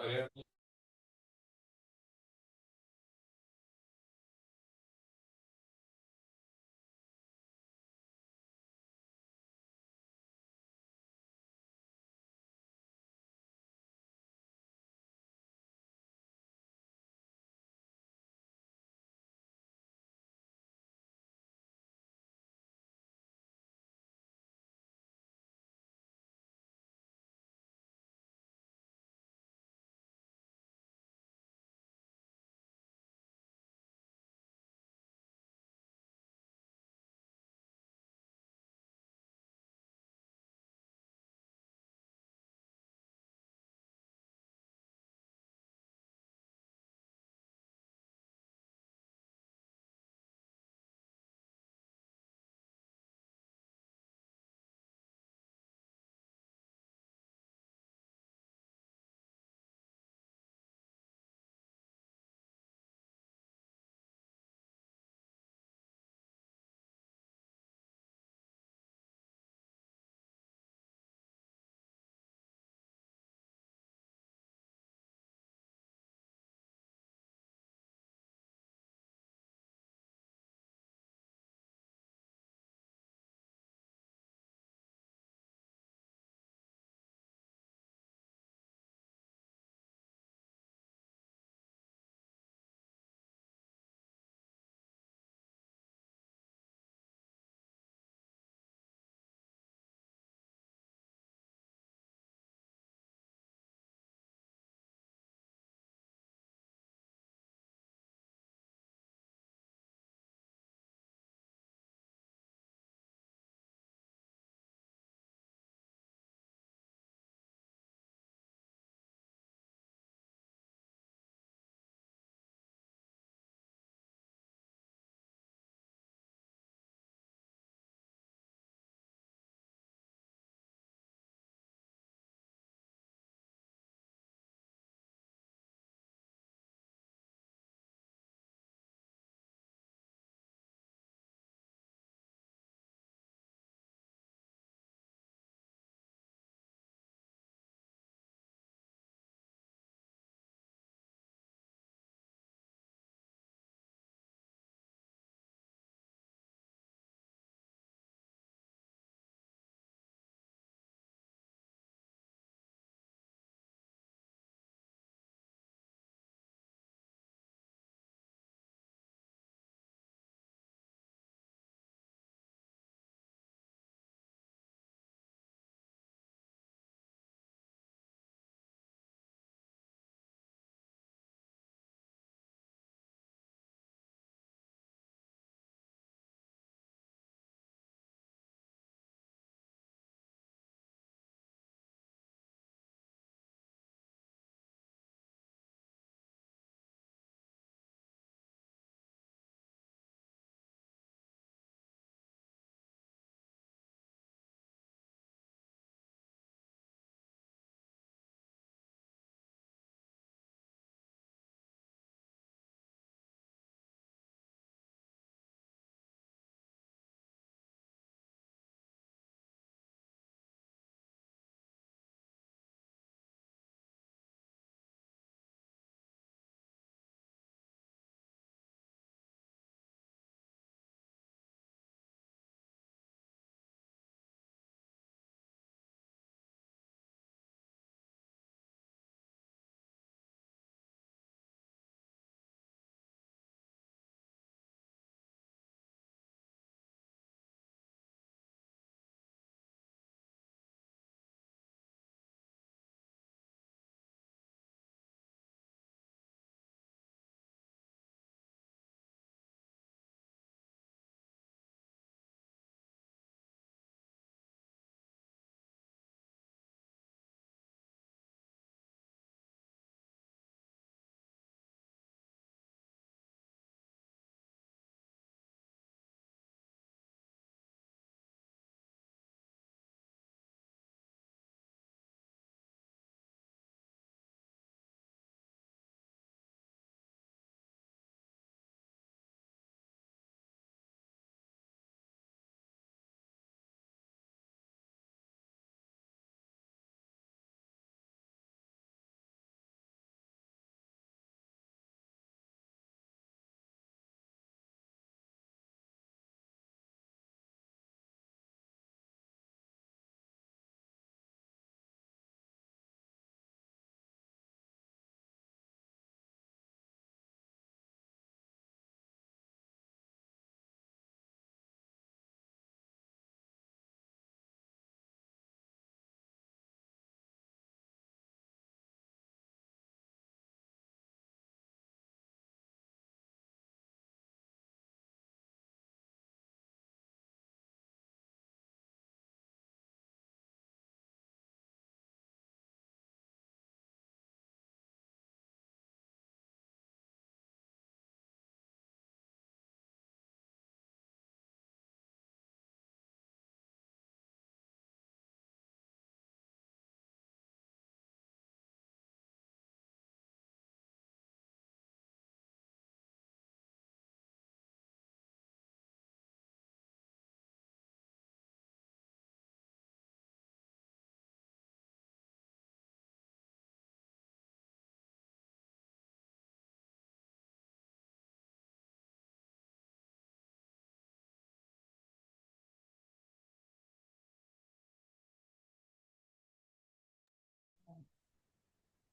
अरे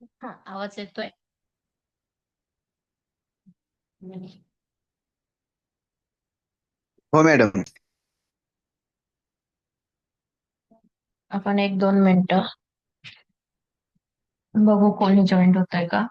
हा, आवाज येतोय. हो मॅडम. आपण 1-2 मिनिटं बघू कोणी जॉईन होतंय का.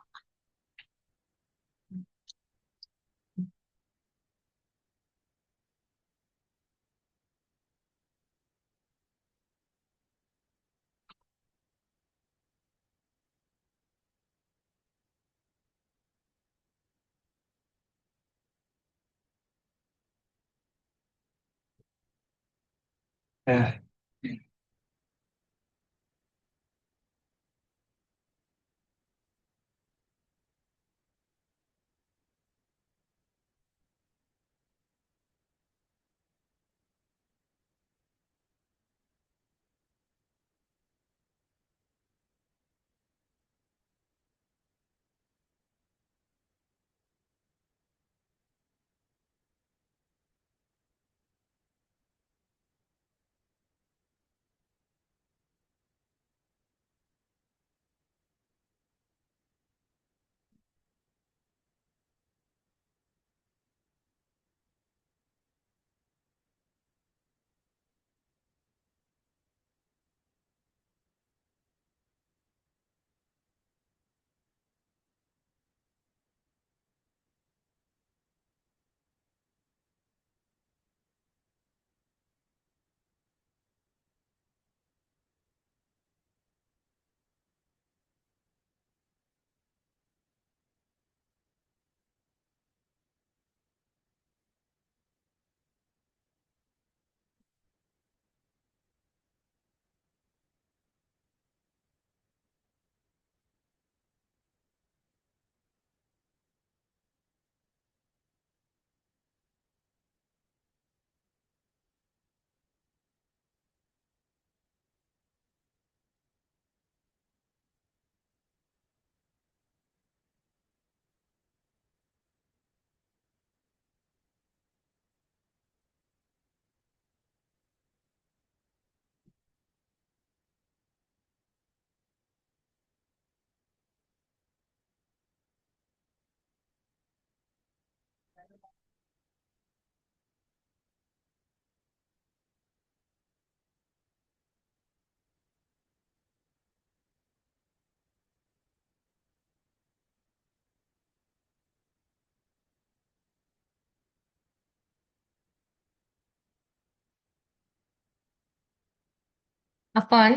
आपण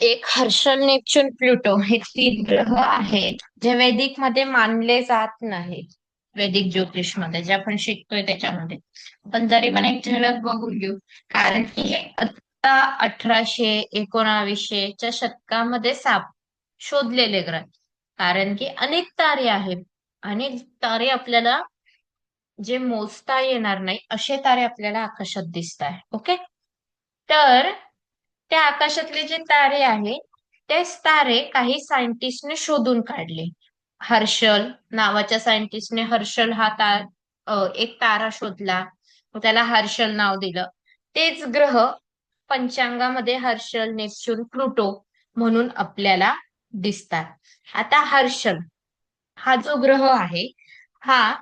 एक हर्षल, नेपच्यून, प्लुटो हे 3 ग्रह आहेत जे वैदिक मध्ये मानले जात नाहीत. वैदिक ज्योतिष मध्ये जे आपण शिकतोय त्याच्यामध्ये पण तरी पण एक झलक बघून घेऊ. कारण की आता 1800-1900च्या शतकामध्ये शोधलेले ग्रह. कारण की अनेक तारे आहेत. अनेक तारे आपल्याला जे मोजता येणार नाही असे तारे आपल्याला आकाशात दिसत आहे. ओके. तर त्या आकाशातले जे तारे आहेत तेच तारे काही सायंटिस्टने शोधून काढले. हर्षल नावाच्या सायंटिस्टने हर्षल हा एक तारा शोधला. मग त्याला हर्षल नाव दिलं. तेच ग्रह पंचांगामध्ये हर्षल, नेपच्यून, प्लुटो म्हणून आपल्याला दिसतात. आता हर्षल हा जो ग्रह आहे हा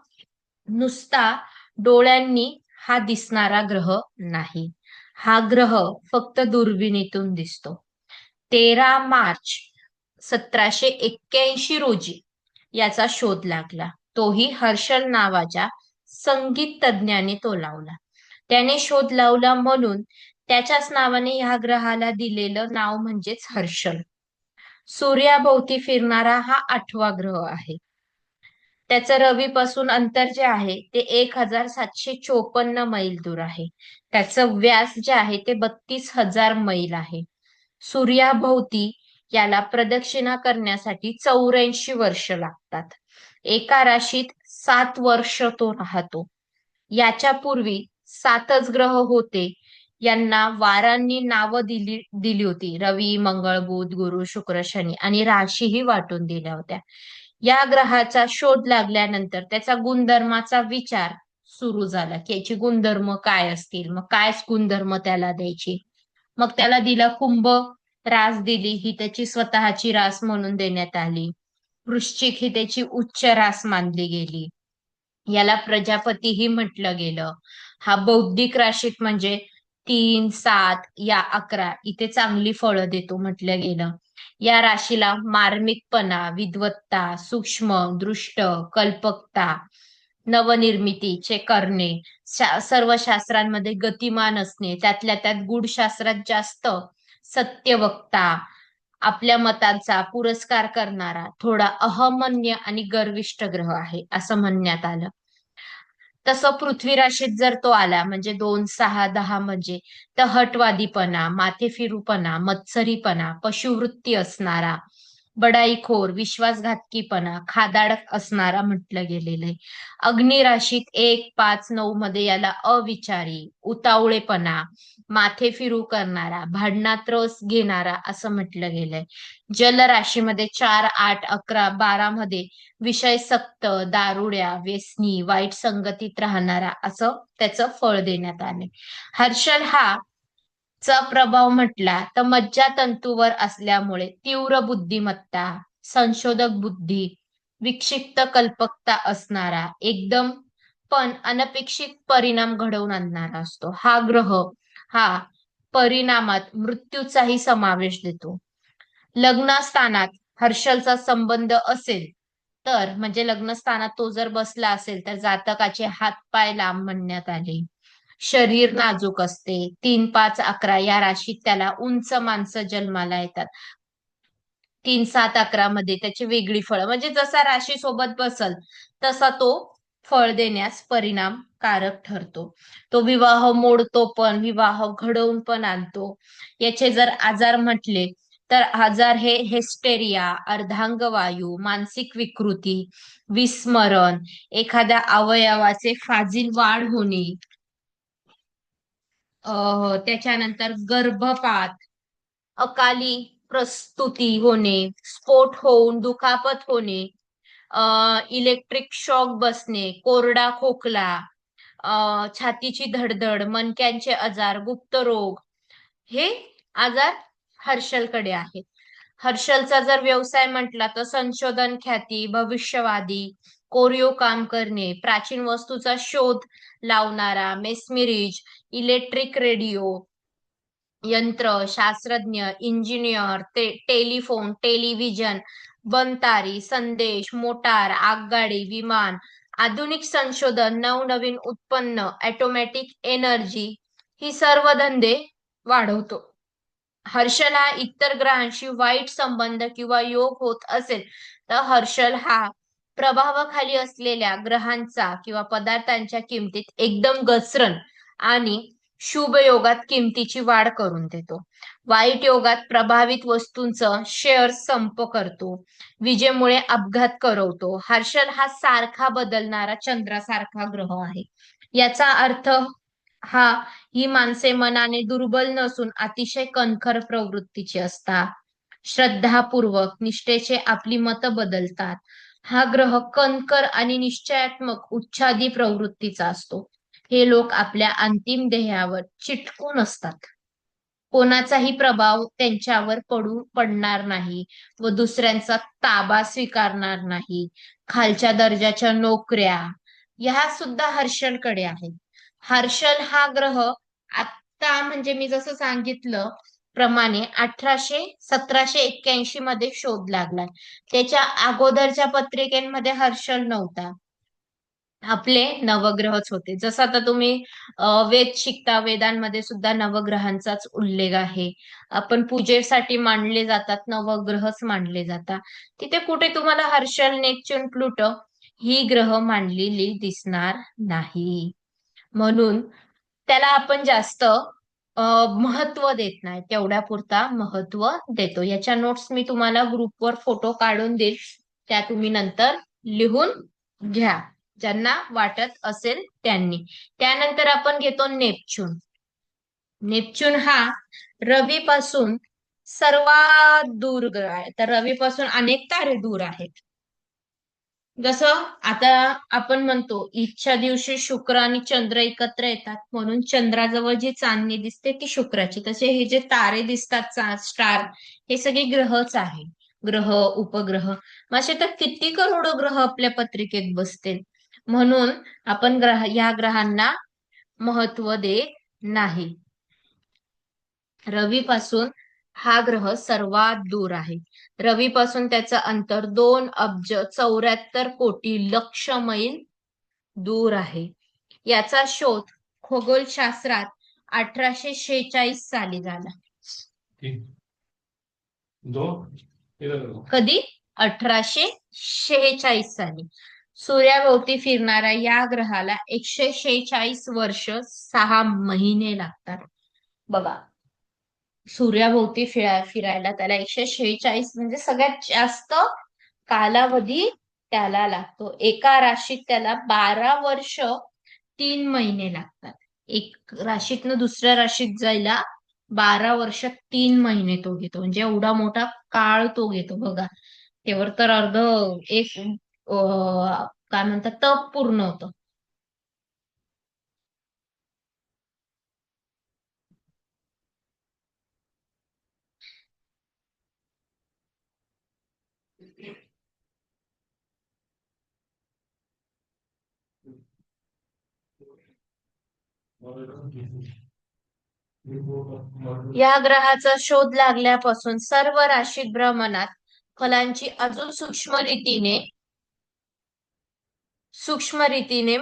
नुसता डोळ्यांनी हा दिसणारा ग्रह नाही. हा ग्रह फक्त दुर्बिणीतून दिसतो. 13 मार्च 1781 रोजी याचा शोध लागला. तोही हर्षल नावाच्या संगीत तज्ज्ञाने तो लावला. त्याने शोध लावला म्हणून त्याच्याच नावाने ह्या ग्रहाला दिलेलं नाव म्हणजेच हर्षल. सूर्याभोवती फिरणारा हा 8वा ग्रह आहे. त्याचं रवीपासून अंतर जे आहे ते 1754 मैल दूर आहे. त्याचं व्यास जे आहे ते 32,000 मैल आहे. सूर्याभोवती याला प्रदक्षिणा करण्यासाठी 84 वर्ष लागतात. एका राशीत 7 वर्ष तो राहतो. याच्या पूर्वी 7च ग्रह होते. यांना वारांनी नावं दिली होती. रवी, मंगळ, बुध, गुरु, शुक्र, शनी आणि राशीही वाटून दिल्या होत्या. या ग्रहाचा शोध लागल्यानंतर त्याचा गुणधर्माचा विचार सुरू झाला की याची गुणधर्म काय असतील, मग काय गुणधर्म त्याला द्यायची. मग त्याला दिला कुंभ, रास दिली ही त्याची स्वतःची रास म्हणून देण्यात आली. वृश्चिक ही त्याची उच्च रास मानली गेली. याला प्रजापतीही म्हटलं गेलं. हा बौद्धिक राशीत म्हणजे 3, 7 या 11 इथे चांगली फळं देतो म्हटलं गेलं. या राशीला मार्मिकपणा, विद्वत्ता, सूक्ष्म, दृष्ट, कल्पकता, नवनिर्मितीचे करणे, सर्व शास्त्रांमध्ये गतिमान असणे, त्यातल्या त्यात गूढशास्त्रात जास्त सत्यवक्ता, आपल्या मतांचा पुरस्कार करणारा, थोडा अहमन्य आणि गर्विष्ठ ग्रह आहे असं म्हणण्यात आलं. तसं पृथ्वी राशीत जर तो आला म्हणजे 2, 6, 10 म्हणजे तर हटवादीपणा, माथेफिरूपणा, मत्सरीपणा, पशुवृत्ती असणारा, बडाईखोर, विश्वासघातकीपणा, खादाडक असणारा म्हटलं गेलेलं आहे. अग्नी राशीत 1, 5, 9 मध्ये याला अविचारी, उतावळेपणा, माथे फिरू करणारा, भांडणात रस घेणारा असं म्हटलं गेलंय. जल राशीमध्ये 4, 8, 11, 12 मध्ये विषयसक्त, दारुड्या, व्यसनी, वाईट संगतीत राहणारा असं त्याचं फळ देण्यात आले. हर्षल हा चा प्रभाव म्हटला तर मज्जातंतूवर असल्यामुळे तीव्र बुद्धिमत्ता, संशोधक बुद्धी, विक्षिप्त कल्पकता असणारा, एकदम पण अनपेक्षित परिणाम घडवून आणणारा असतो. हा ग्रह हा परिणामात मृत्यूचाही समावेश देतो. लग्नस्थानात हर्षलचा संबंध असेल तर म्हणजे लग्नस्थानात तो जर बसला असेल तर जातकाचे हातपाय लांब म्हणण्यात आले. शरीर नाजूक असते. 3, 5, 11 या राशीत त्याला उंच माणसं जन्माला येतात. 3, 7, 11 मध्ये त्याची वेगळी फळं म्हणजे जसा राशी सोबत बसल तसा तो फळ देण्यास परिणामकारक ठरतो. तो विवाह मोडतो पण विवाह घडवून पण आणतो. याचे जर आजार म्हटले तर आजार हे हिस्टेरिया, अर्धांगवायू, मानसिक विकृती, विस्मरण, एखाद्या अवयवाचे फाजील वाढ होणे, त्याच्यानंतर गर्भपात, अकाली प्रस्तुती होणे, स्फोट होऊन दुखापत होणे, इलेक्ट्रिक शॉक बसणे, कोरडा खोकला, छातीची धडधड, मणक्यांचे आजार, गुप्त रोग हे आजार हर्षलकडे आहेत. हर्षलचा जर व्यवसाय म्हटला तर संशोधन, ख्याती, भविष्यवादी, कोरीव काम करणे, प्राचीन वस्तूचा शोध लावणारा, मेस्मिरिज, इलेक्ट्रिक रेडिओ, यंत्र, शास्त्रज्ञ, इंजिनियर, टेलिफोन, टेलिव्हिजन, बनतारी, संदेश, मोटार, आगगाडी, विमान, आधुनिक संशोधन, नवनवीन उत्पन्न, ऑटोमॅटिक एनर्जी ही सर्व धंदे वाढवतो. हर्षल हा इतर ग्रहांशी वाईट संबंध किंवा योग होत असेल तर हर्षल हा प्रभावाखाली असलेल्या ग्रहांचा किंवा पदार्थांच्या किमतीत एकदम घसरण आणि शुभ योगात किमतीची वाढ करून देतो. वाईट योगात प्रभावित वस्तूंचं शेअर संप करतो. विजेमुळे अपघात करवतो. हर्षल हा सारखा बदलणारा चंद्रासारखा ग्रह आहे. याचा अर्थ हा ही माणसे मनाने दुर्बल नसून अतिशय कणखर प्रवृत्तीची असतात. श्रद्धापूर्वक निष्ठेचे आपली मतं बदलतात. हा ग्रह कणखर आणि निश्चयात्मक उच्छादी प्रवृत्तीचा असतो. हे लोक आपल्या अंतिम ध्येयावर चिटकून असतात. कोणाचाही प्रभाव त्यांच्यावर पडणार नाही व दुसऱ्यांचा ताबा स्वीकारणार नाही. खालच्या दर्जाच्या नोकऱ्या ह्या सुद्धा हर्षलकडे आहेत. हर्षल हा ग्रह आता म्हणजे मी जसं सांगितलं प्रमाणे 1781 मध्ये शोध लागलाय. त्याच्या अगोदरच्या पत्रिकेमध्ये हर्षल नव्हता. आपले नवग्रहच होते. जसं आता तुम्ही वेद शिकता, वेदांमध्ये सुद्धा नवग्रहांचाच उल्लेख आहे. आपण पूजेसाठी मानले जातात नवग्रहच मानले जातात. तिथे कुठे तुम्हाला हर्षल, नेपच्यून, प्लुटो ही ग्रह मांडलेली दिसणार नाही. म्हणून त्याला आपण जास्त महत्व देत नाही. तेवढ्या पुरता महत्व देतो. याच्या नोट्स मी तुम्हाला ग्रुपवर फोटो काढून देईल. त्या तुम्ही नंतर लिहून घ्या. ज्यांना वाटत असेल त्यांनी. त्यानंतर आपण घेतो नेपच्यून. नेपच्यून हा रवीपासून सर्वात दूर ग्रह आहे. तर रवीपासून अनेक तारे दूर आहेत. जसं आता आपण म्हणतो ईदच्या दिवशी शुक्र आणि चंद्र एकत्र येतात म्हणून चंद्राजवळ जी चांदणी दिसते ती शुक्राची. तसे हे जे तारे दिसतात स्टार, हे सगळे ग्रहच आहे. ग्रह उपग्रह मग असे तर किती करोडो ग्रह आपल्या पत्रिकेत बसतील. म्हणून आपण या ग्रहांना महत्व देत नाही. रवीपासून हा ग्रह सर्वात दूर आहे. रवीपासून त्याचं अंतर 2 अब्ज 74 कोटी लक्ष मैल दूर आहे. याचा शोध खगोलशास्त्रात 1846 साली झाला. कधी? 1846 साली. सूर्याभोवती फिरणाऱ्या या ग्रहाला 146 वर्ष 6 महिने लागतात. बघा, सूर्याभोवती फिरायला त्याला 146 म्हणजे सगळ्यात जास्त कालावधी त्याला लागतो. एका राशीत त्याला 12 वर्ष 3 महिने लागतात. एक राशीतनं दुसऱ्या राशीत जायला 12 वर्ष 3 महिने तो घेतो. म्हणजे एवढा मोठा काळ तो घेतो बघा. त्यावर तर अर्ध एक काय म्हणतात तप पूर्ण होतं. या ग्रहाचा शोध लागल्यापासून सर्व राशीत भ्रमणात फलांची अजून सूक्ष्म रीतीने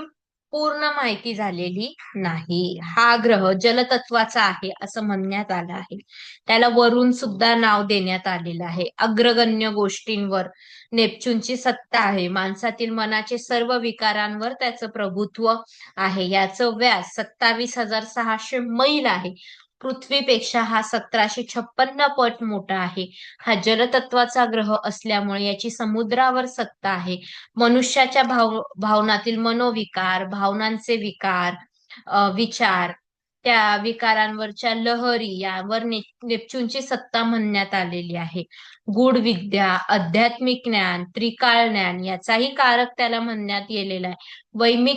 पूर्ण माहिती झालेली नाही. हा ग्रह जलतत्वाचा आहे असं म्हणण्यात आलं आहे. त्याला वरून सुद्धा नाव देण्यात आलेलं आहे. अग्रगण्य गोष्टींवर नेपच्यूनची सत्ता आहे. माणसातील मनाचे सर्व विकारांवर त्याचं प्रभुत्व आहे. याचं व्यास 27,600 मैल आहे. पृथ्वीपेक्षा हा 1756 पट मोठा आहे. हा जलतत्वाचा ग्रह असल्यामुळे याची समुद्रावर सत्ता आहे. मनुष्याच्या भावनातील मनोविकार, भावनांचे विकार, विचार, त्या विकारांवरच्या लहरी यावर नेपच्यूनची सत्ता म्हणण्यात आलेली आहे. गूढ विद्या, आध्यात्मिक ज्ञान, त्रिकाळ ज्ञान याचाही कारक त्याला म्हणण्यात गेलेला आहे.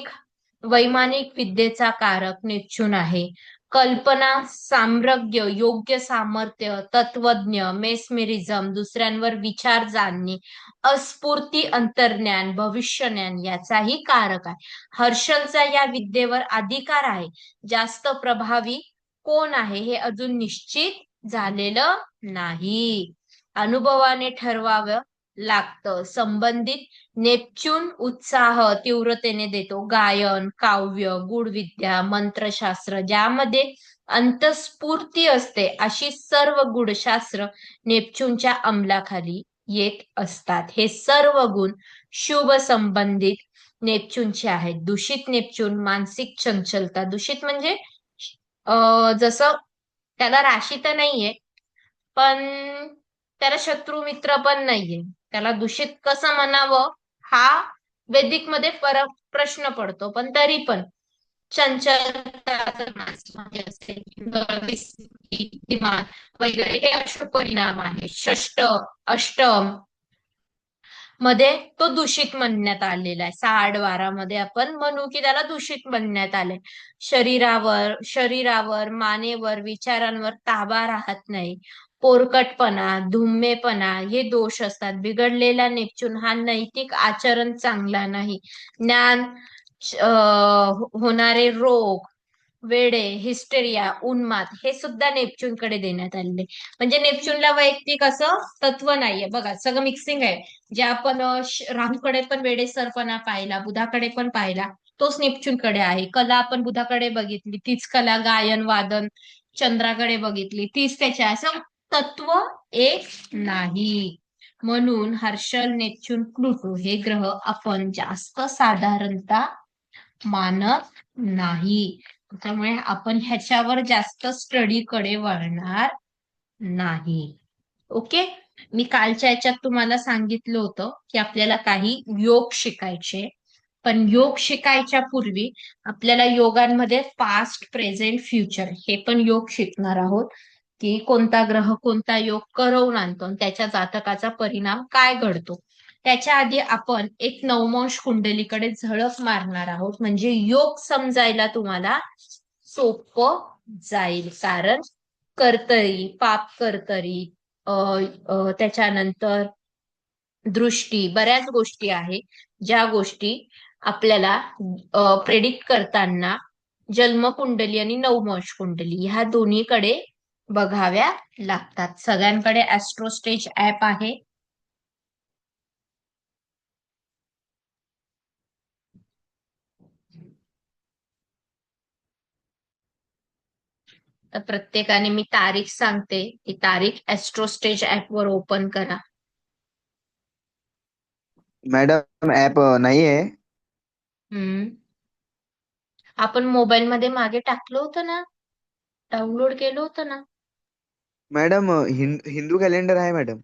वैमानिक विद्येचा कारक नेपच्यून आहे. कल्पना, साम्राज्य, योग्य सामर्थ्य, तत्वज्ञ, मेस्मेरिझम, दुसऱ्यांवर विचार जाणणे, अस्फूर्ती अंतर्ज्ञान, भविष्यज्ञान याचाही कारक आहे. हर्षलचा या विद्येवर अधिकार आहे. जास्त प्रभावी कोण आहे हे अजून निश्चित झालेलं नाही. अनुभवाने ठरवावं लागतं. संबंधित नेपच्यून उत्साह तीव्रतेने देतो. गायन, काव्य, गूढविद्या, मंत्रशास्त्र ज्यामध्ये अंतस्फूर्ती असते अशी सर्व गूढशास्त्र नेपच्यूनच्या अंमलाखाली येत असतात. हे सर्व गुण शुभ संबंधित नेपच्यूनचे आहेत. दूषित नेपच्यून मानसिक चंचलता, दूषित म्हणजे जसं त्याला राशी तर नाहीये पण त्याला शत्रू मित्र पण नाहीये. त्याला दूषित कसं म्हणावं हा वैदिक मध्ये प्रश्न पडतो. पण तरी पण चंचलता माणसामध्ये असेल, दिमाग वगैरे हे अशुभ परिणाम आहे. अष्टम मध्ये तो दूषित म्हणण्यात आलेला आहे. 6-12 मध्ये आपण म्हणू की त्याला दूषित म्हणण्यात आलंय. शरीरावर, मानेवर, विचारांवर ताबा राहत नाही. पोरकटपणा, धुम्मेपणा हे दोष असतात. बिघडलेला नेपच्यून हा नैतिक आचरण चांगला नाही. ज्ञान, होणारे रोग, वेडे, हिस्टेरिया, उन्माद हे सुद्धा नेपच्यूनकडे देण्यात आलेले. म्हणजे नेपच्यूनला वैयक्तिक असं तत्व नाहीये. बघा सगळं मिक्सिंग आहे. जे आपण राहूकडे पण वेडेसरपणा पाहिला, बुधाकडे पण पाहिला, तोच नेपच्यूनकडे आहे. कला आपण बुधाकडे बघितली, तीच कला गायन वादन चंद्राकडे बघितली, तीच त्याच्या असं तत्व एक नाही. म्हणून हर्षल, नेपच्यून, प्लुटो हे ग्रह आपण जास्त साधारणतः मानत नाही. त्यामुळे आपण ह्याच्यावर जास्त स्टडीकडे वळणार नाही. ओके. मी कालच्या याच्यात तुम्हाला सांगितलं होतं की आपल्याला काही योग शिकायचे. पण योग शिकायच्या पूर्वी आपल्याला योगांमध्ये पास्ट, प्रेझेंट, फ्युचर हे पण योग शिकणार आहोत. की कोणता ग्रह कोणता योग करवून आणतो आणि त्याच्या जातकाचा परिणाम काय घडतो. त्याच्या आधी आपण एक नवमोश कुंडलीकडे झळक मारणार आहोत, म्हणजे योग समजायला तुम्हाला सोपं जाईल. कारण कर्तरी, पाप कर्तरी, त्याच्यानंतर दृष्टी, बऱ्याच गोष्टी आहेत ज्या गोष्टी आपल्याला प्रेडिक्ट करताना जन्मकुंडली आणि नवमोश कुंडली ह्या दोन्हीकडे बघाव्या लागतात. सगळ्यांकडे ऍस्ट्रोस्टेज ऍप आहे. तर प्रत्येकाने मी तारीख सांगते, ती तारीख ऍस्ट्रोस्टेज ऍप वर ओपन करा. मैडम ऐप नहीं है। हम्म आपण मोबाईल मध्ये मागे टाकलं होतं ना, डाउनलोड केलं होतं ना. मैडम हिंदू कैलेंडर है मैडम।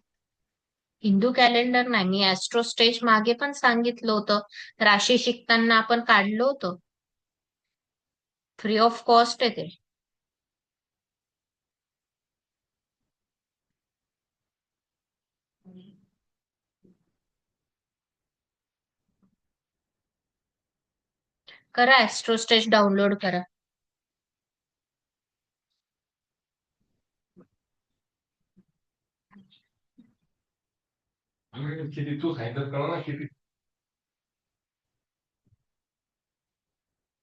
हिंदू कॅलेंडर नाही, मी ऍस्ट्रोस्टेज मागे पण सांगितलं होतं. राशी शिकताना आपण काढलं होतं. फ्री ऑफ कॉस्ट आहे ते. करा, ऍस्ट्रोस्टेज डाउनलोड करा. किती तू सांगितलं कळलं ना किती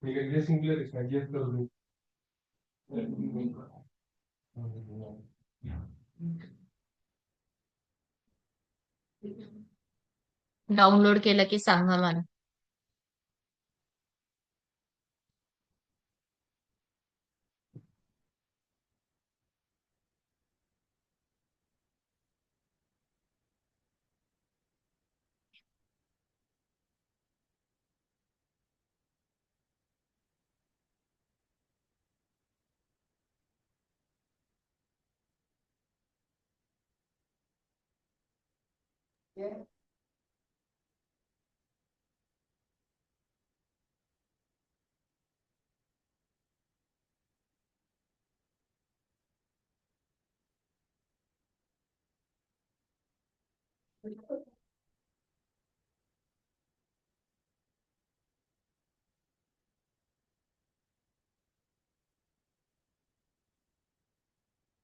मी काही सिंगलर आहे ना येत करू डाउनलोड केलं की सांगा मला.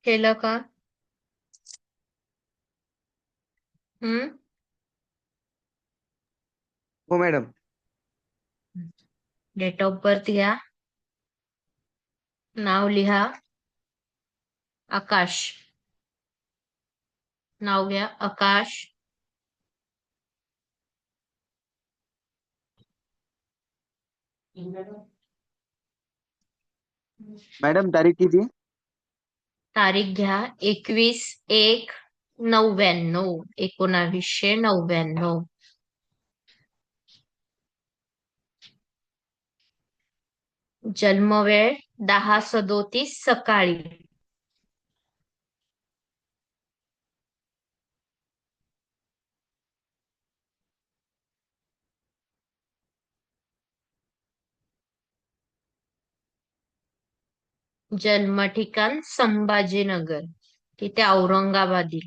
केलं का? हम्म हो मैडम। डेट ऑफ बर्थ घ्या, नाव लिहा. आकाश, नाव घ्या आकाश. मैडम तारीख कीजिए। तारीख घ्या 21/1/99, 1999. जन्मवेळ 10:37 सकाळी. जन्म ठिकाण संभाजीनगर, तिथे औरंगाबादी.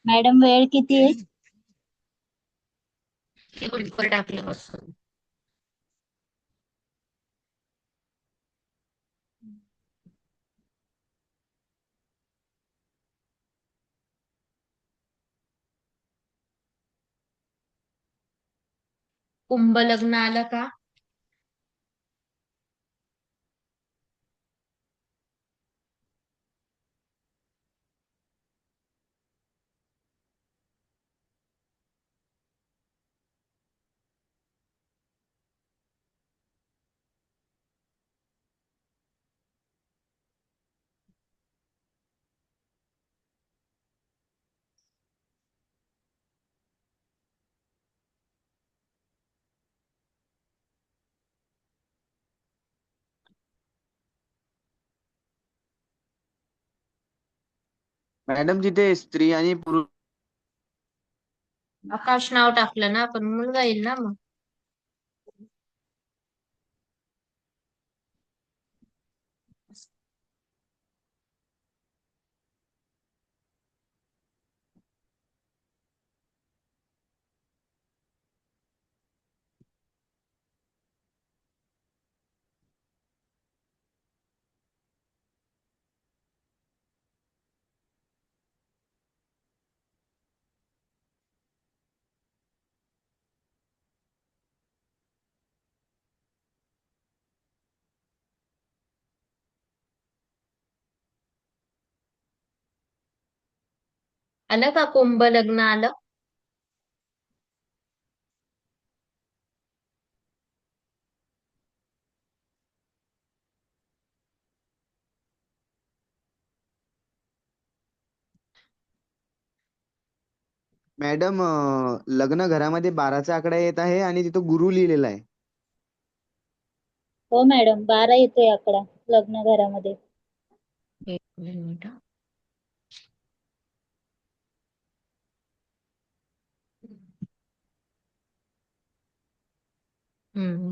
मॅडम वेळ किती आहे? ते ग्रुपवर टाकलं असं. कुंभ लग्न आलं का? मैडम जिथे स्त्री आणि पुरुष। आकाश नाव टाकलं ना आपण, मुलगा येईल ना मग. आलं का कुंभ लग्न आलं? मॅडम लग्न घरामध्ये 12चा आकडा येत आहे आणि तिथं गुरु लिहिलेला आहे. हो मॅडम 12 येतोय आकडा लग्न घरामध्ये. एक मिनिट हा.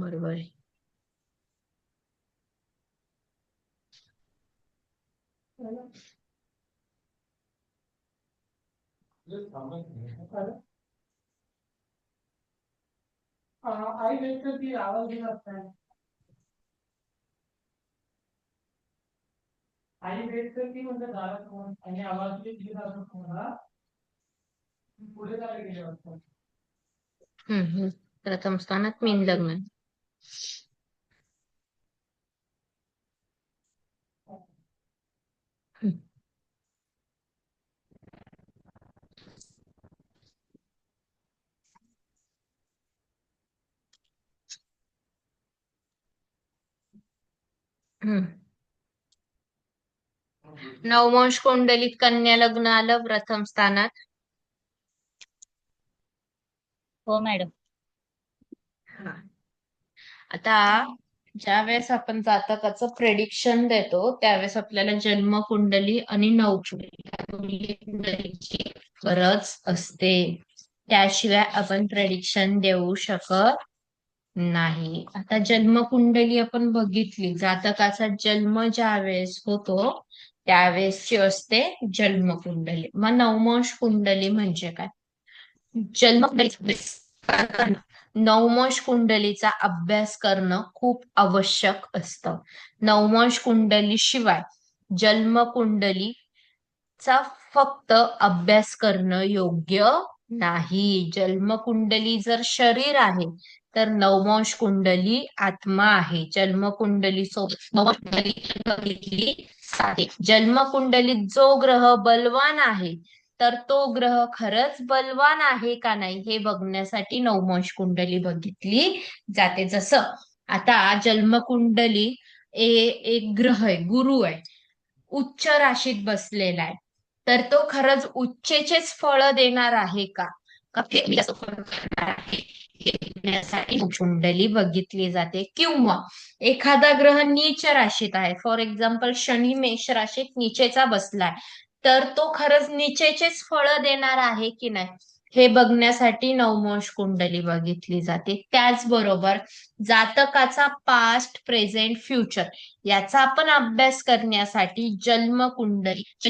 बरोबर आहे. आई वेट करती आवाज येत असताय. आई वेट करती म्हणजे दारात कोण आणि आवाज येत असतो तुम्हाला पुढे चालले गेले वाटतं. प्रथम स्थानात मीन लग्न आहे. हम्म. हम्म. नवमोश कुंडलीत कन्या लग्न आलं प्रथम स्थानात. हो मॅडम. हा. आता ज्यावेळेस आपण जातकाचं प्रेडिक्शन देतो त्यावेळेस आपल्याला जन्म कुंडली आणि कुंडलीची गरज असते. त्याशिवाय आपण प्रेडिक्शन देऊ शकत नाही. आता जन्मकुंडली आपण बघितली, जातकाचा जन्म ज्या वेळेस होतो त्यावेळेसची असते जन्मकुंडली. मग नवमोश कुंडली म्हणजे काय? नवमोश कुंडलीचा अभ्यास करणं खूप आवश्यक असतं. नवमोश कुंडली शिवाय जन्मकुंडलीचा फक्त अभ्यास करणं योग्य नाही. जन्मकुंडली जर शरीर आहे तर नवमोश कुंडली आत्मा आहे. जन्मकुंडली सोबत नवमोश बघितली जाते. जन्मकुंडलीत जो ग्रह बलवान आहे तर तो ग्रह खरंच बलवान आहे का नाही हे बघण्यासाठी नवमोश कुंडली बघितली जाते. जसं आता जन्मकुंडली एक ग्रह आहे, गुरु आहे, उच्च राशीत बसलेला आहे, तर तो खरंच उच्चेचेच फळ देणार आहे का कमी जास्त फळ करणार आहे हे बघण्यासाठी कुंडली बघितली जाते. किंवा एखादा ग्रह नीच राशीत आहे, फॉर एक्झाम्पल शनी मेष राशीत नीचेचा बसलाय, तर तो खरंच नीचेचेच फळ देणार आहे की नाही हे बघण्यासाठी नवमोश कुंडली बघितली जाते. त्याचबरोबर जातकाचा पास्ट प्रेझेंट फ्युचर याचा आपण अभ्यास करण्यासाठी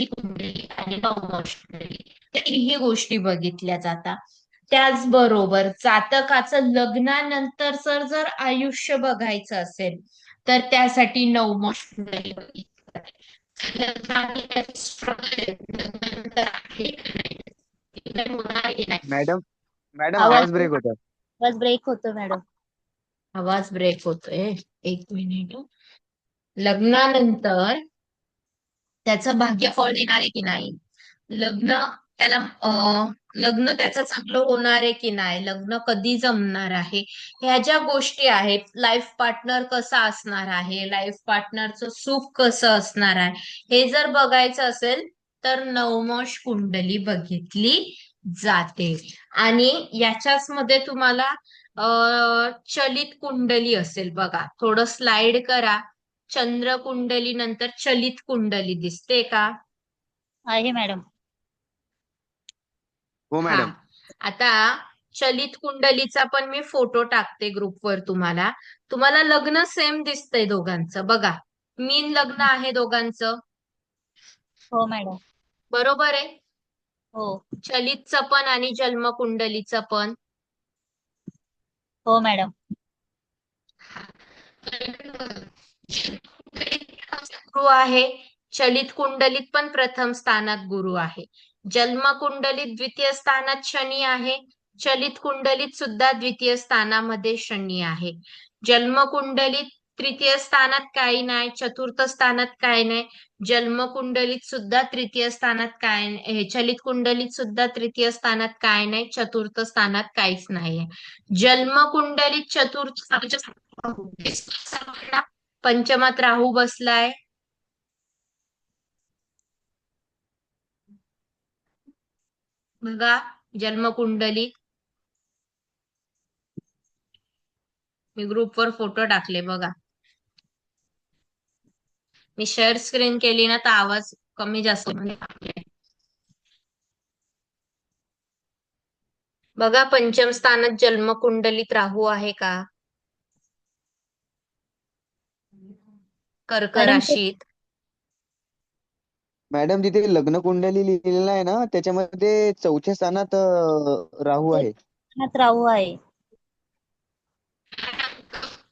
कुंडली आणि नवमोश कुंडली ही गोष्टी बघितल्या जातात. त्याचबरोबर जातकाचं लग्नानंतर जर आयुष्य बघायचं असेल तर त्यासाठी नवमोश कुंडली बघितली जाते. मॅडम मॅडम आवाज आवाज ब्रेक होता. बस ब्रेक होतो मॅडम. आवाज ब्रेक होतोय. एक मिनिट. लग्नानंतर त्याचं भाग्य फळ देणार आहे की नाही, लग्न त्याला लग्न त्याचं चांगलं होणार आहे की नाही, लग्न कधी जमणार आहे, ह्या ज्या गोष्टी आहेत, लाईफ पार्टनर कसा असणार आहे, लाईफ पार्टनरचं सुख कसं असणार आहे, हे जर बघायचं असेल तर नवमोश कुंडली बघितली जाते. आणि याच्याच मध्ये तुम्हाला चलित कुंडली असेल बघा, थोडं स्लाइड करा. चंद्र कुंडली नंतर चलित कुंडली दिसते का? आहे मॅडम. हो हा. मॅडम. आता चलित कुंडलीचा पण मी फोटो टाकते ग्रुपवर तुम्हाला. तुम्हाला लग्न सेम दिसतंय दोघांचं बघा. मीन लग्न आहे दोघांचं, हो मॅडम. बरोबर आहे? हो. चलितचं पण आणि जन्मकुंडलीचं पण. हो मॅडम. गुरु आहे, चलित कुंडलीत पण प्रथम स्थानात गुरु आहे, जन्म कुंडलीत द्वितीय स्थानात शनी आहे, चलित कुंडलीत सुद्धा द्वितीय स्थानामध्ये शनी आहे. जन्म कुंडलीत तृतीय स्थानात काही नाही, चतुर्थ स्थानात काही नाही, जन्मकुंडलीत सुद्धा तृतीय स्थानात काय चलित कुंडलीत सुद्धा तृतीय स्थानात काय नाही, चतुर्थ स्थानात काहीच नाहीये. जन्मकुंडलीत चतुर्थ पंचमात राहू बसलाय. बघा जन्मकुंडली, मी ग्रुपवर फोटो टाकले बघा. मी शेअर स्क्रीन केली ना तर आवाज कमी जास्त म्हणजे बघा पंचम स्थानात जन्मकुंडलीत राहू आहे का? कर्क मॅडम ते राशीत. मॅडम तिथे लग्न कुंडली लिहिलेलं आहे ना, त्याच्यामध्ये चौथ्या स्थानात राहू आहे. स्थानात राहू आहे.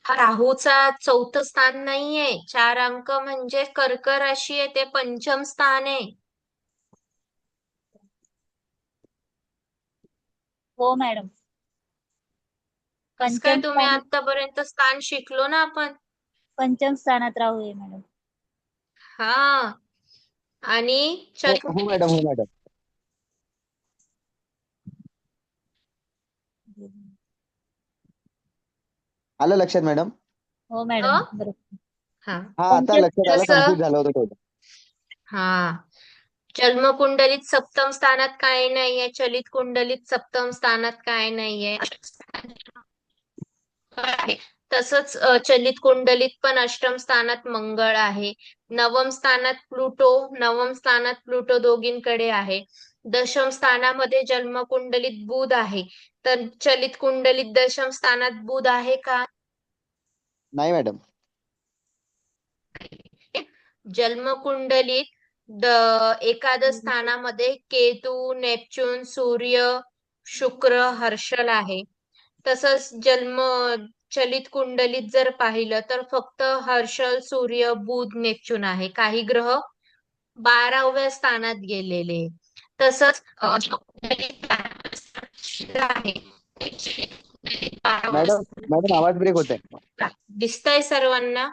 हा राहूचा चौथं स्थान नाहीये, 4 अंक म्हणजे कर्क राशी आहे, ते पंचम स्थान आहे. हो मॅडम. कसं काय तुम्ही स्थान आतापर्यंत स्थान शिकलो ना आपण. पंचम स्थानात राहू आहे मॅडम. हा आणि हो मॅडम, हो मॅडम. आलं लक्षात मॅडम. हो मॅडम बरोबर. हा हा आता पंचम लक्षात आलं, कसं कन्फ्युज झालं होतं थोडं. हा जन्मकुंडलीत सप्तम स्थानात काय नाहीये, चलित कुंडलीत सप्तम स्थानात काय नाहीये आहे. तसंच चलित कुंडलीत पण अष्टम स्थानात मंगळ आहे, नवम स्थानात प्लुटो, नवम स्थानात प्लुटो दोघींकडे आहे. दशम स्थानामध्ये जन्मकुंडलीत बुध आहे, तर चलित कुंडलीत दशम स्थानात बुध आहे का? नाही मॅडम. जन्मकुंडलीत एकादश स्थानामध्ये केतू, नेपच्यून, सूर्य, शुक्र, हर्षल आहे. तसंच चलित कुंडलीत जर पाहिलं तर फक्त हर्षल, सूर्य, बुध, नेपच्यून आहे. काही ग्रह 12व्या स्थानात गेलेले. तसंच मॅडम मॅडम आवाज ब्रेक होत आहे. दिसतंय सर्वांना?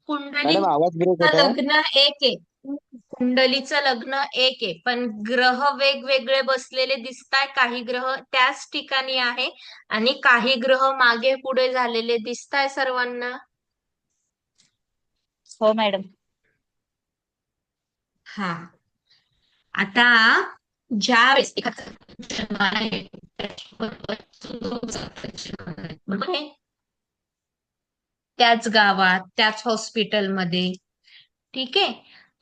मॅडम आवाज ब्रेक होत आहे. लग्न एक आहे, कुंडलीचं लग्न एक आहे, पण ग्रह वेगवेगळे बसलेले दिसताय. काही ग्रह त्याच ठिकाणी आहे आणि काही ग्रह मागे पुढे झालेले दिसताय सर्वांना. हो मॅडम. हा आता ज्या वेळेस एखादा जन्माला येतो, त्याच्याबरोबर बरोबर आहे? त्याच गावात, त्याच हॉस्पिटलमध्ये, ठीक आहे,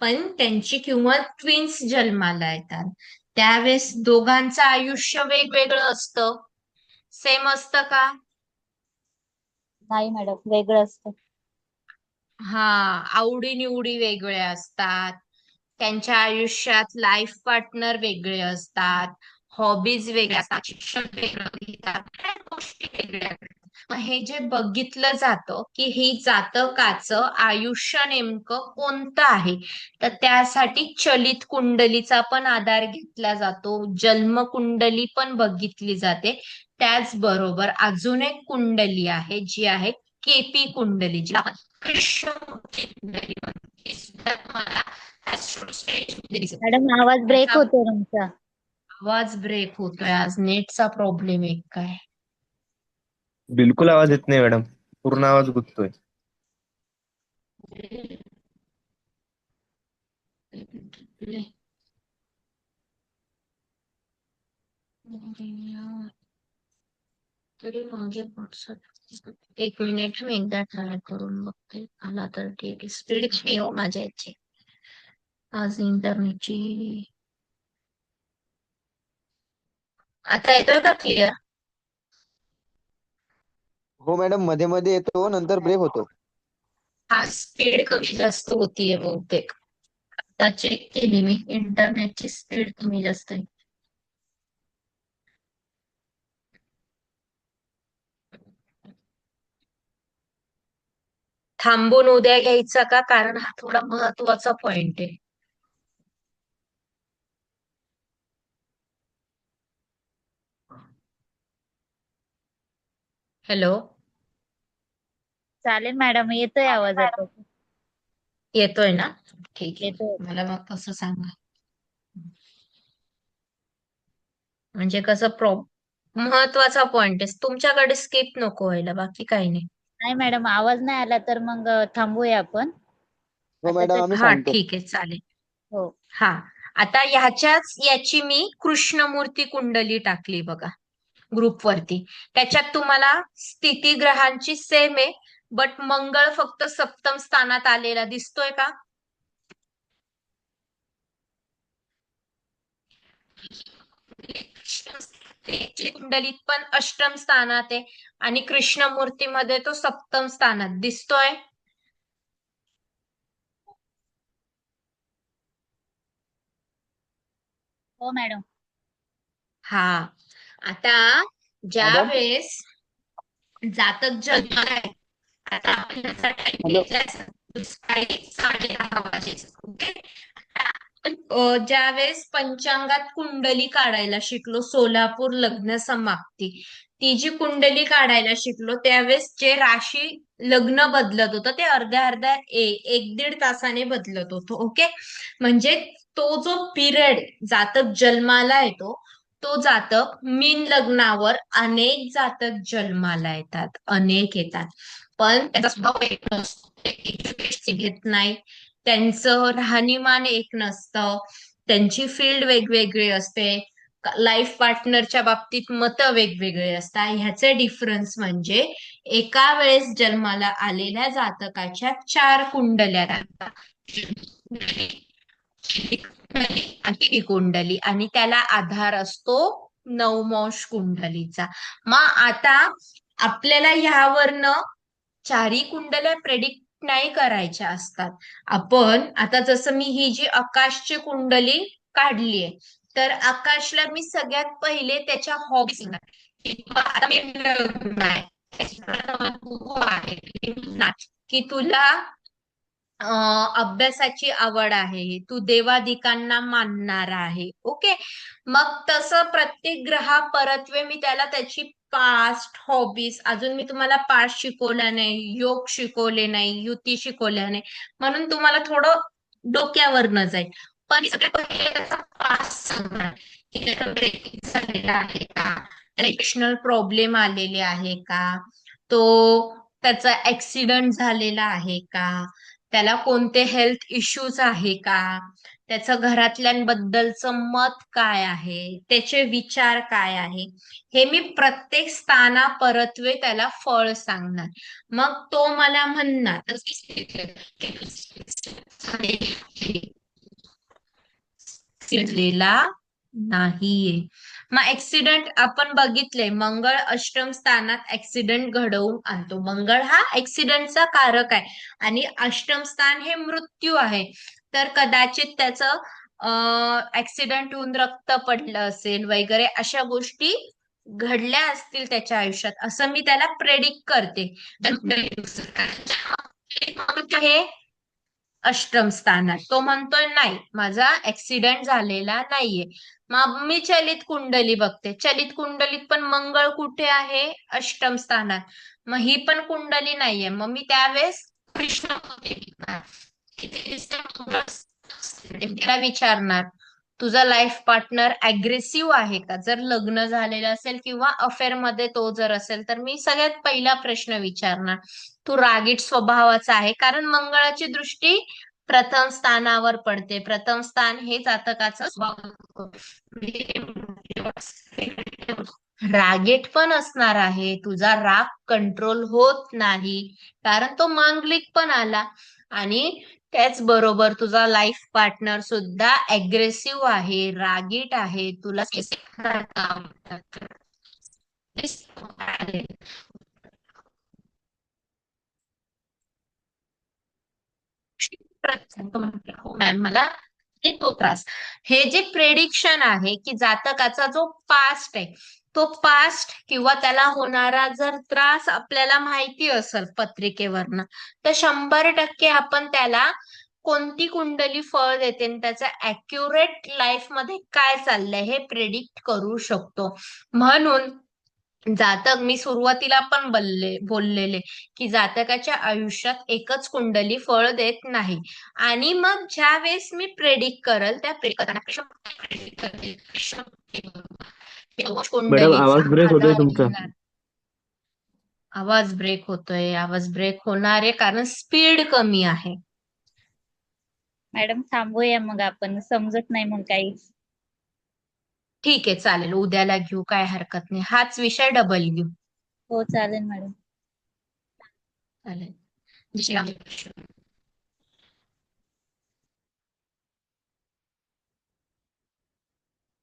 पण त्यांची किंवा ट्विन्स जन्माला येतात त्यावेळेस दोघांचं आयुष्य वेगवेगळं असतं. सेम असतं का? नाही मॅडम वेगळं असतं. हा आवडी-निवडी वेगळ्या असतात. त्यांच्या आयुष्यात लाईफ पार्टनर वेगळे असतात, हॉबीज वेगळ्या असतात, शिक्षण वेगळं घेतात, ह्या गोष्टी वेगळ्या असतात. मग हे जे बघितलं जातं की ही जातकाचं आयुष्य नेमकं कोणतं आहे, तर त्यासाठी चलित कुंडलीचा पण आधार घेतला जातो, जन्म कुंडली पण बघितली जाते. त्याचबरोबर अजून एक कुंडली आहे जी आहे केपी कुंडली, जी कृष्ण कुंडली म्हणते. सुद्धा तुम्हाला मॅडम आवाज ब्रेक त्याचा होतो तुमचा. आवाज ब्रेक होतोय, आज नेटचा प्रॉब्लेम आहे काय? बिलकुल आवाज येत नाही मॅडम, पूर्ण आवाज गुंततोय. तरी मागे एक मिनिट मी एकदा ट्राय करून बघते, आला तर ठीक आहे. स्पीड हो माझ्या याची आज इंटरनेटची. आता येतोय का क्लिअर? हो मॅडम, मध्ये मध्ये येतो, नंतर ब्रेक होतो. हा स्पीड कमी जास्त होतीये बहुतेक. आता चेक केली मी, इंटरनेटची स्पीड कमी जास्त आहे. थांबून उद्या घ्यायचा का? कारण हा थोडा महत्वाचा पॉइंट आहे. हॅलो, चालेल मॅडम, येतोय आवाज आता. येतोय ना? ठीक आहे. येतोय. मला मग कसं सांगा. म्हणजे कसं महत्वाचा पॉइंट आहे. तुमच्याकडे स्किप नको व्हायला, बाकी काही नाही. नाही मॅडम, आवाज नाही आला तर मग थांबूया आपण. हो आता मॅडम, तर आम्ही हा, सांगतो. ठीक आहे, चालेल. हो. हा, आता याची मी कृष्णमूर्ती कुंडली टाकली बघा ग्रुप वरती. त्याच्यात तुम्हाला स्थिती ग्रहांची सेम आहे, बट मंगळ फक्त सप्तम स्थानात आलेला दिसतोय का? कुंडलीत पण अष्टम स्थानात आहे आणि कृष्णमूर्तीमध्ये तो सप्तम स्थानात दिसतोय. हो मॅडम. हा, आता ज्या मॅडम वेळेस जातक जन्माला आहे, आता आपण याचा time हॅलो. घेतलाय सकाळी 10:30 वाजेचा, ओके. ज्यावेळेस पंचांगात कुंडली काढायला शिकलो, सोलापूर लग्न समाप्ती, ती जी कुंडली काढायला शिकलो, त्यावेळेस जे राशी लग्न बदलत होतं ते अर्ध्या अर्ध्या 1-1.5 तासाने बदलत होतो, ओके. म्हणजे तो जो पिरियड जातक जन्माला येतो, तो जातक मीन लग्नावर अनेक जातक जन्माला येतात, अनेक येतात, पण त्याचा स्वभाव एक नसतो, ते एज्युकेशन घेत नाही, त्यांचं राहणीमान एक नसतं, त्यांची फील्ड वेगवेगळी असते, लाईफ पार्टनरच्या बाबतीत मतं वेगवेगळे असतात. ह्याचे डिफरन्स म्हणजे एका वेळेस जन्माला आलेल्या जातकाच्या 4 कुंडल्या राहतात. ही कुंडली आणि त्याला आधार असतो नवमोष कुंडलीचा. मग आता आपल्याला ह्यावरनं 4ही कुंडल्या प्रेडिक्ट नाही करायच्या असतात. आपण आता जसं मी ही जी आकाशची कुंडली काढलीये, तर आकाशला मी सगळ्यात पहिले त्याच्या हॉबीज की तुला अभ्यासाची आवड आहे, तू देवादिकांना मानणारा आहे, ओके. मग तसं प्रत्येक ग्रहापरत्वे मी त्याला त्याची पास्ट हॉबीज, अजून मी तुम्हाला पास्ट शिकवला नाही, योग शिकवले नाही, युती शिकवल्या नाही, म्हणून तुम्हाला थोडं डोक्यावरनं जाईल. पण सगळ्यात पहिले त्याचा पास्ट सांगणार की त्याचा ब्रेकिंग झालेला आहे का, इमोशनल प्रॉब्लेम आलेले आहे का, तो त्याचा ऍक्सिडेंट झालेला आहे का, त्याला कोणते हेल्थ इश्यूज आहे का, त्याचं घरातल्यांबद्दलचं मत काय आहे, त्याचे विचार काय आहे, हे मी प्रत्येक स्थानापरत्वे त्याला फळ सांगणार. मग तो मला म्हणणार नाहीये. मग ऍक्सिडेंट आपण बघितले, मंगळ अष्टम स्थानात ऍक्सिडेंट घडवून आणतो. मंगळ हा ऍक्सिडेंटचा कारक आहे आणि अष्टम स्थान हे मृत्यू आहे. तर कदाचित त्याचं ऍक्सिडेंट होऊन रक्त पडलं असेल वगैरे, अशा गोष्टी घडल्या असतील त्याच्या आयुष्यात, असं मी त्याला प्रेडिक्ट करते. हे अष्टम स्थानात तो म्हणतोय नाही, माझा ऍक्सिडेंट झालेला नाहीये. मग मी चलित कुंडली बघते, चलित कुंडलीत पण मंगळ कुठे आहे? अष्टम स्थानात. मग ही पण कुंडली नाहीये, मग मी त्यावेळेस कृष्ण त्याला विचारणार, तुझा लाईफ पार्टनर अग्रेसिव्ह आहे का? जर लग्न झालेलं असेल किंवा अफेअर मध्ये तो जर असेल, तर मी सगळ्यात पहिला प्रश्न विचारणार, तू रागीट स्वभावाचा आहे? कारण मंगळाची दृष्टी प्रथम स्थानावर पडते. प्रथम स्थान हे जातकाचा स्वभाव, रागीट पण असणार आहे, तुझा राग कंट्रोल होत नाही, कारण तो मांगलिक पण आला. आणि त्याचबरोबर तुझा लाईफ पार्टनर सुद्धा अग्रेसिव्ह आहे, रागीट आहे, तुला हो मॅम, मला तो त्रास. हे जे प्रेडिक्शन आहे की जातकाचा जो पास्ट आहे, तो पास्ट किंवा त्याला होणारा जर त्रास आपल्याला माहिती असेल पत्रिकेवरनं, तर 100% आपण त्याला कोणती कुंडली फळ देते आणि त्याचं अॅक्युरेट लाईफ मध्ये काय चाललंय हे प्रेडिक्ट करू शकतो. म्हणून जातक मी सुरुवातीला पण बोललेले की जातकाच्या आयुष्यात एकच कुंडली फळ देत नाही. आणि मग ज्या वेळेस मी प्रेडिक्ट करल त्या predict करते. मॅडम कुंडलीचा आवाज ब्रेक होतोय आधार तुमचा. घेणार. आवाज ब्रेक होतोय, आवाज ब्रेक होणार आहे कारण स्पीड कमी आहे. मॅडम थांबूया मग आपण, समजत नाही मग काहीच. ठीक आहे, चालेल, उद्याला घेऊ, काय हरकत नाही, हाच विषय डबल घेऊ. हो चालेल मॅडम. चालेल. जय श्री राम.